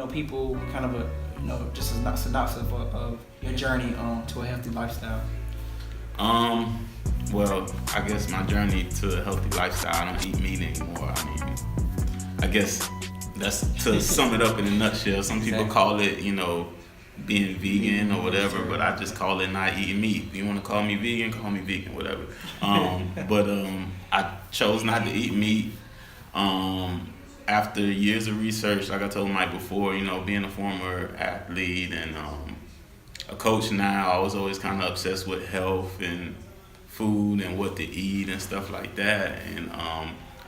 people kind of a just a synopsis of your journey to a healthy lifestyle? Well, I guess my journey to a healthy lifestyle, I don't eat meat anymore. I mean, I guess that's to sum it up in a nutshell. Some people call it, being vegan or whatever, but I just call it not eating meat. If you want to call me vegan, whatever. But I chose not to eat meat. After years of research, like I told Mike before, being a former athlete and a coach now, I was always kind of obsessed with health and food and what to eat and stuff like that. And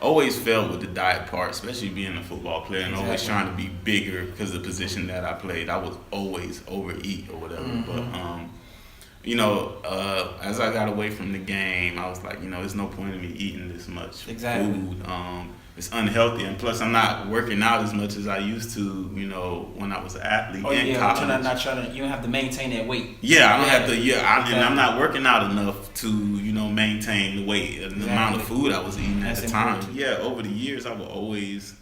always felt with the diet part, especially being a football player and always trying to be bigger because of the position that I played. I was always overeat or whatever. Mm-hmm. But, as I got away from the game, I was like, there's no point in me eating this much food. It's unhealthy, and plus I'm not working out as much as I used to, when I was an athlete in college. You don't have to maintain that weight. Yeah, I don't have to. And I'm not working out enough to, maintain the weight and the amount of food I was eating at the time. Yeah, over the years I would always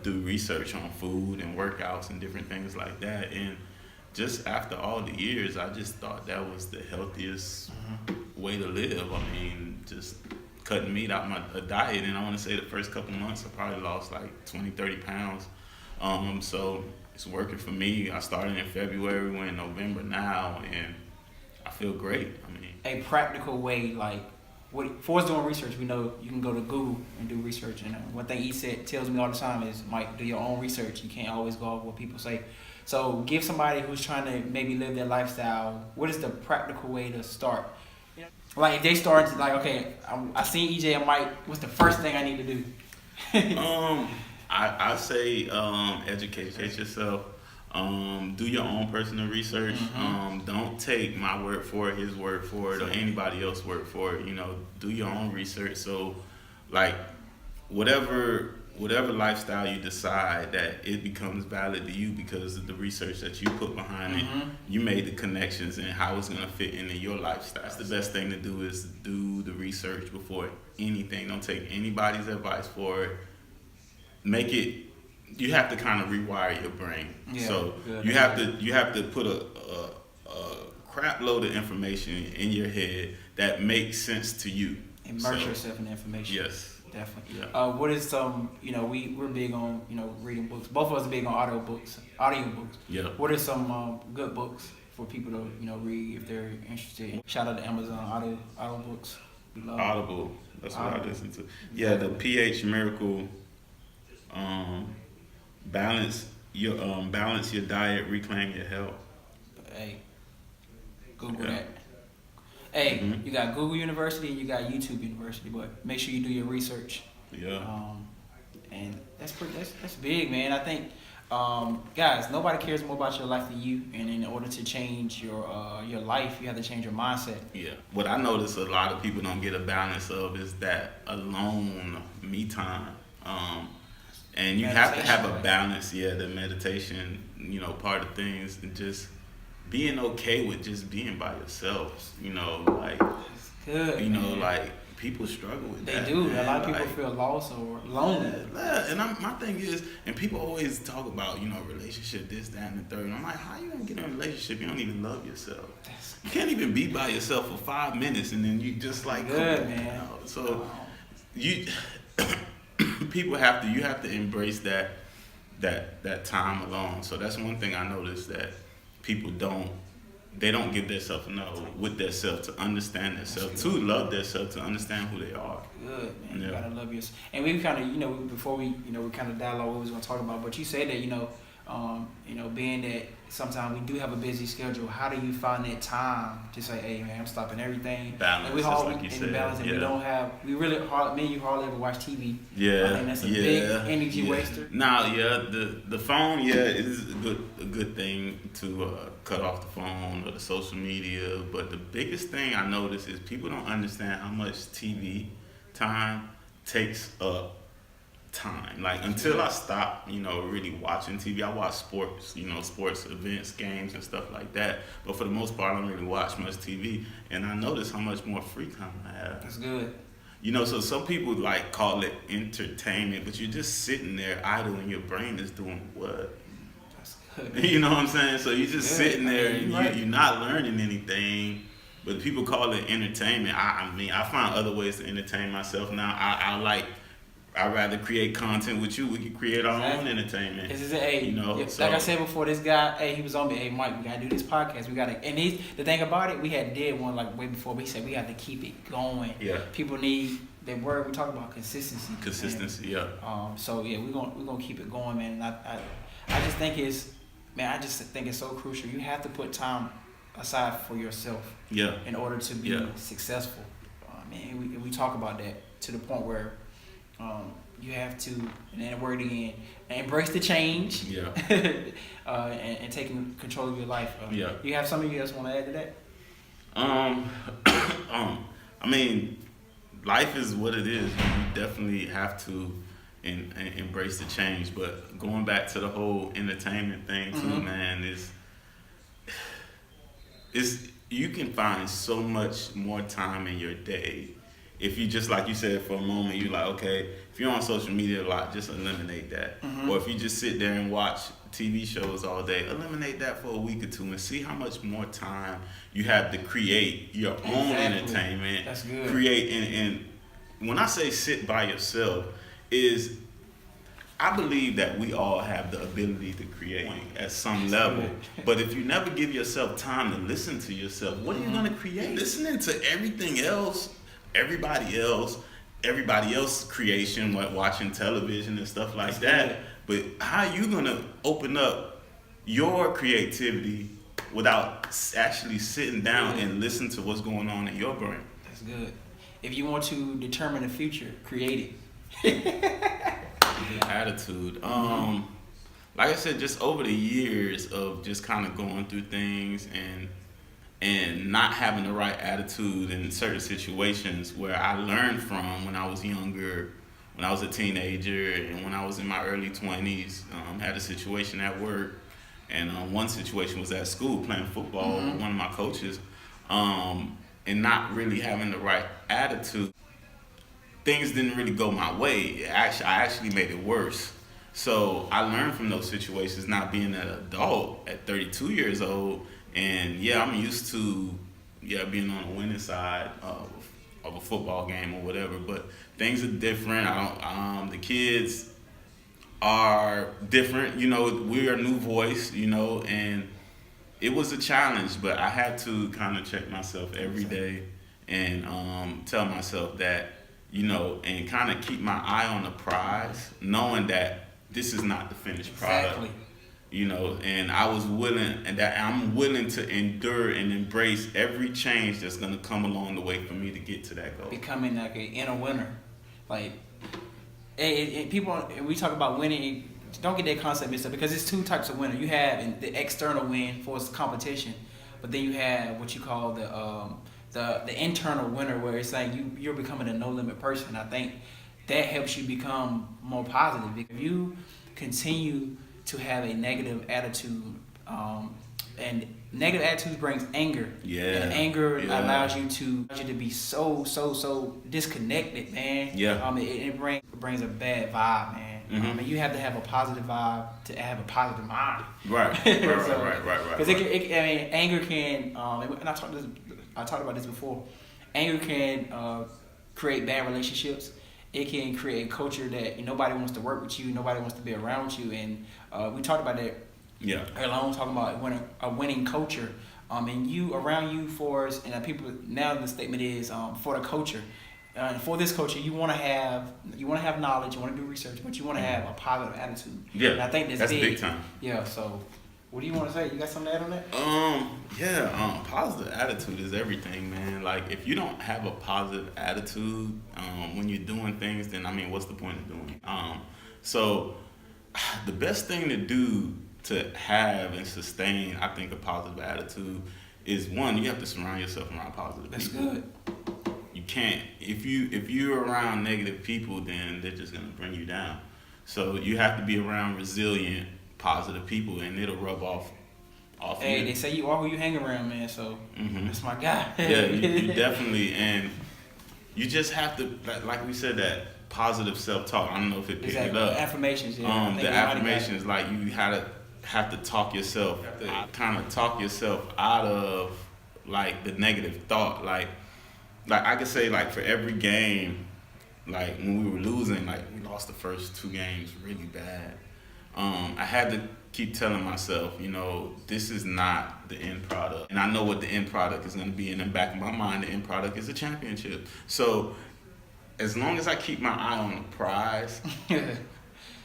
do research on food and workouts and different things like that. And just after all the years, I just thought that was the healthiest way to live. I mean, just cutting meat out my diet, and I want to say the first couple months I probably lost like 20-30 pounds. So it's working for me. I started in February, we're in November now, and I feel great. I mean, a practical way, like for us doing research, we know you can go to Google and do research. And one thing he tells me all the time is, Mike, do your own research. You can't always go off what people say. So give somebody who's trying to maybe live their lifestyle, what is the practical way to start? Like if they start to okay, I seen EJ and Mike, what's the first thing I need to do? I say educate yourself. Do your own personal research. Don't take my word for it, his word for it, or anybody else's word for it. Do your own research. So, like, whatever lifestyle you decide, that it becomes valid to you because of the research that you put behind it. You made the connections and how it's gonna fit into your lifestyle. That's the best thing to do, is do the research before anything. Don't take anybody's advice for it. You have to kind of rewire your brain. So you have to put a crap load of information in your head that makes sense to you. Immerse yourself in information. Yes. Definitely. Yeah. What is some, we're big on, reading books. Both of us are big on audio books. Yeah. What are some good books for people to, read if they're interested? Shout out to Amazon audio books. Audible. That's what I listen to. Yeah, the PH Miracle, balance your diet, reclaim your health. Hey, Google that. Hey, you got Google University and you got YouTube University, but make sure you do your research. Yeah. And that's big, man. I think, guys, nobody cares more about your life than you. And in order to change your life, you have to change your mindset. Yeah. What I notice a lot of people don't get a balance of is that alone me time. And you have to have a balance. Yeah, the meditation, part of things, and just being okay with just being by yourself, like, good, like people struggle with that. They do. Man. A lot of people feel lost or lonely. Yeah. And my thing is, and people always talk about, relationship, this, that, and the third. And I'm like, how you gonna get in a relationship? You don't even love yourself. You can't even be by yourself for 5 minutes, and then you just like, good, man. So you people have to embrace that time alone. So that's one thing I noticed, that people don't give themselves enough with themselves, to understand themselves, to love themselves, to understand who they are. Good, man. Yeah. You gotta love yourself. And we kind of, before we kind of dialogue what we was gonna talk about, but you said that, being that sometimes we do have a busy schedule, how do you find that time to say, hey man, I'm stopping everything? Balance, and we like you said. Balance, and we really hardly ever watch TV. Yeah. I think that's a big energy waster. Now, the phone, is a good thing to cut off the phone or the social media, but the biggest thing I notice is people don't understand how much TV time takes up time. Like, until I stopped, really watching TV, I watch sports, sports events, games, and stuff like that. But for the most part, I don't really watch much TV. And I notice how much more free time I have. That's good. So some people call it entertainment, but you're just sitting there idle and your brain is doing what? You know what I'm saying? So you're just sitting there and right. you're not learning anything. But people call it entertainment. I mean, I find other ways to entertain myself now. I'd rather create content with you. We can create our own entertainment. Hey, like I said before, this guy, hey, he was on me. Hey, Mike, we gotta do this podcast. We gotta, and the thing about it, we did one like way before, but he said we have to keep it going. Yeah. People need that word. We talk about consistency. Consistency, yeah. So yeah, we're gonna keep it going, man. And I just think it's so crucial. You have to put time aside for yourself. Yeah. In order to be successful. Man, we talk about that to the point where. You have to, and then word again, embrace the change. Yeah. and taking control of your life. Yeah. You have something you else want to add to that? I mean, life is what it is. You definitely have to embrace the change. But going back to the whole entertainment thing too, man, is you can find so much more time in your day. If you just, like you said, for a moment, you're like, okay, if you're on social media a lot, just eliminate that. Or if you just sit there and watch TV shows all day, eliminate that for a week or two and see how much more time you have to create your own entertainment. That's good. Create, and when I say sit by yourself, I believe that we all have the ability to create at some level. But if you never give yourself time to listen to yourself, what are you going to create? Listening to everything else, everybody else creation, watching television and stuff like that. But how are you gonna open up your creativity without actually sitting down and listen to what's going on in your brain? That's good. If you want to determine the future, create it. Attitude. Like I said, just over the years of just kind of going through things and not having the right attitude in certain situations where I learned from when I was younger, when I was a teenager, and when I was in my early 20s. Had a situation at work, and one situation was at school playing football with one of my coaches, and not really having the right attitude. Things didn't really go my way. I actually made it worse. So I learned from those situations, not being an adult at 32 years old. And I'm used to being on the winning side of a football game or whatever, but things are different. The kids are different, we're a new voice, and it was a challenge, but I had to kind of check myself every day and tell myself that, and kind of keep my eye on the prize, knowing that this is not the finished product. Exactly. And I'm willing to endure and embrace every change that's gonna come along the way for me to get to that goal. Becoming like an inner winner, like people. We talk about winning. Don't get that concept mixed up because it's two types of winner. You have the external win for competition, but then you have what you call the internal winner, where it's like you're becoming a no limit person. I think that helps you become more positive. If you continue to have a negative attitude, and negative attitude brings anger. Yeah. And anger allows you to be so disconnected, man. Yeah. It brings a bad vibe, man. And you have to have a positive vibe to have a positive mind. Right. Because anger can, and I talked about this before. Anger can create bad relationships. It can create a culture that nobody wants to work with you, nobody wants to be around with you, and we talked about that. Yeah. Alone talking about a winning culture, and you around you for us, and people now the statement is for the culture, for this culture you want to have knowledge, you want to do research, but you want to have a positive attitude. Yeah. And I think that's big time. Yeah. So, what do you want to say? You got something to add on that? Positive attitude is everything, man. Like, if you don't have a positive attitude when you're doing things, then what's the point of doing it? So the best thing to do to have and sustain, I think, a positive attitude is, one, you have to surround yourself around positive people. That's good. You can't, if you're around negative people, then they're just gonna bring you down. So you have to be around resilient, positive people, and it'll rub off. Hey, you. They say you are who you hang around, man. So that's my guy. Yeah, you definitely, and you just have to, like we said, that positive self-talk. I don't know if it picked it up. Affirmations. The affirmations, like you had to have to talk yourself, kind of talk yourself out of like the negative thought. Like I could say, like, for every game, like when we were losing, like we lost the first 2 games really bad. I had to keep telling myself, you know, this is not the end product. And I know what the end product is going to be. In the back of my mind, the end product is a championship. So as long as I keep my eye on the prize,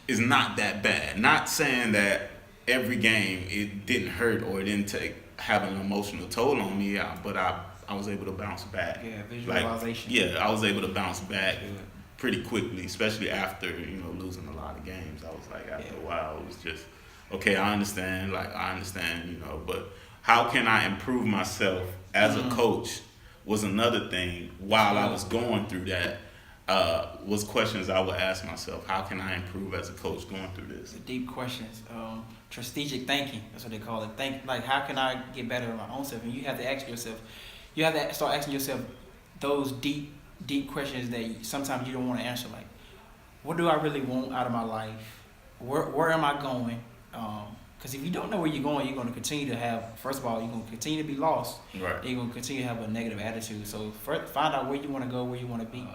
it's not that bad. Not saying that every game it didn't hurt or it didn't have an emotional toll on me, but I was able to bounce back. Yeah, visualization. Like, I was able to bounce back pretty quickly, especially after, you know, losing a lot of games. I was like, after a while, it was just, okay, I understand, you know, but how can I improve myself as a coach was another thing while I was going through that. Was questions I would ask myself. How can I improve as a coach going through this? The deep questions. Strategic thinking, that's what they call it. Think, like, how can I get better at my own self? And you have to ask yourself, you have to start asking yourself those deep questions that sometimes you don't want to answer. Like, what do I really want out of my life? Where am I going? Because if you don't know where you're going to continue to have, first of all, you're going to continue to be lost. Right. You're going to continue to have a negative attitude. So find out where you want to go, where you want to be.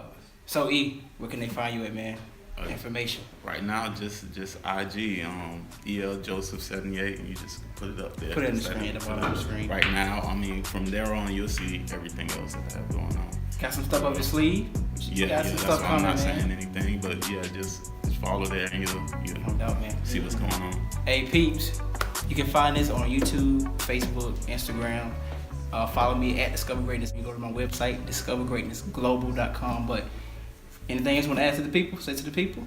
So, E, where can they find you at, man? Information. Right now, just IG, EL Joseph 78, and you just put it up there. Put it in the screen, at the bottom of the screen. Right now, I mean, from there on, you'll see everything else that I have going on. Got some stuff up your sleeve? That's why I'm not saying anything, but yeah, just follow there and you'll No doubt, man. See what's going on. Hey, peeps, you can find this on YouTube, Facebook, Instagram. Follow me at Discover Greatness. You go to my website, discovergreatnessglobal.com. But anything else you want to add to the people? Say to the people?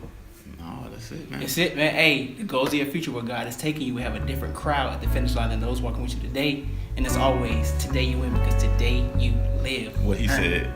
No, that's it, man. That's it, man. Hey, the goals of your future, where God is taking you, we have a different crowd at the finish line than those walking with you today. And as always, today you win because today you live. What he said.